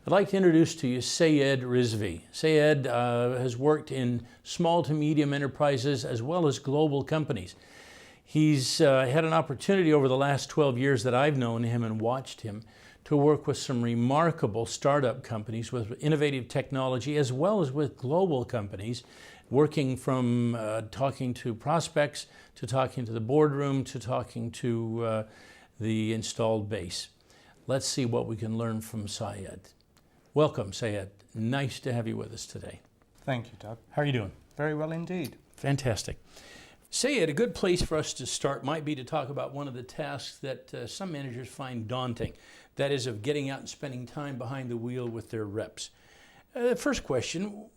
I'd like to introduce to you Syed Rizvi. Syed has worked in small to medium enterprises as well as global companies. He's had an opportunity over the last 12 years that I've known him and watched him to work with some remarkable startup companies with innovative technology as well as with global companies, working from talking to prospects to talking to the boardroom to talking to the installed base. Let's see what we can learn from Syed. Welcome, Syed. Nice to have you with us today. Thank you, Doug. How are you doing? Very well indeed. Fantastic. Syed, a good place for us to start might be to talk about one of the tasks that some managers find daunting. That is of getting out and spending time behind the wheel with their reps. First question,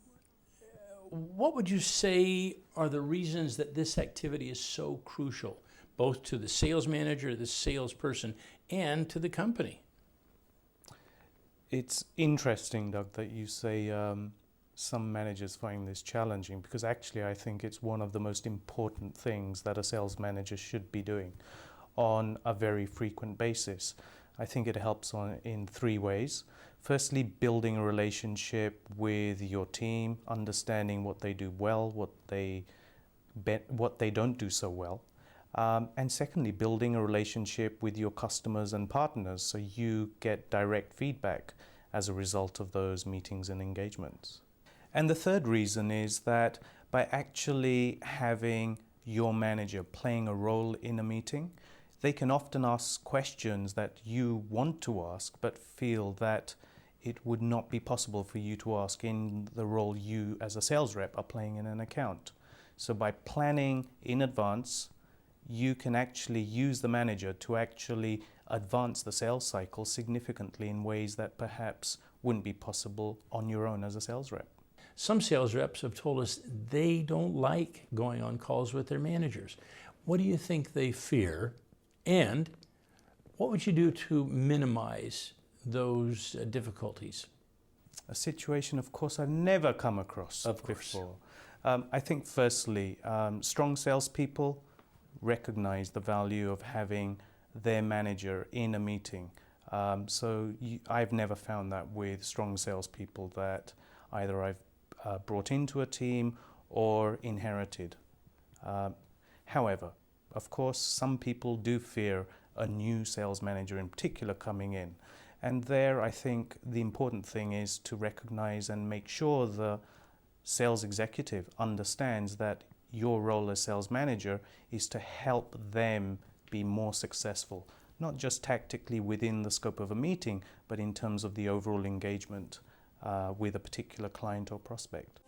what would you say are the reasons that this activity is so crucial, both to the sales manager, the salesperson, and to the company? It's interesting, Doug, that you say some managers find this challenging, because actually I think it's one of the most important things that a sales manager should be doing on a very frequent basis. I think it helps in three ways. Firstly, building a relationship with your team, understanding what they do well, what they don't do so well. And secondly, building a relationship with your customers and partners so you get direct feedback as a result of those meetings and engagements. And the third reason is that by actually having your manager playing a role in a meeting, they can often ask questions that you want to ask but feel that it would not be possible for you to ask in the role you as a sales rep are playing in an account. So by planning in advance, you can actually use the manager to actually advance the sales cycle significantly in ways that perhaps wouldn't be possible on your own as a sales rep. Some sales reps have told us they don't like going on calls with their managers. What do you think they fear? And what would you do to minimize those difficulties? A situation, of course, I've never come across before. I think firstly, strong salespeople recognize the value of having their manager in a meeting. I've never found that with strong salespeople that either I've brought into a team or inherited. However, of course, some people do fear a new sales manager in particular coming in. And there, I think the important thing is to recognize and make sure the sales executive understands that your role as sales manager is to help them be more successful, not just tactically within the scope of a meeting, but in terms of the overall engagement with a particular client or prospect.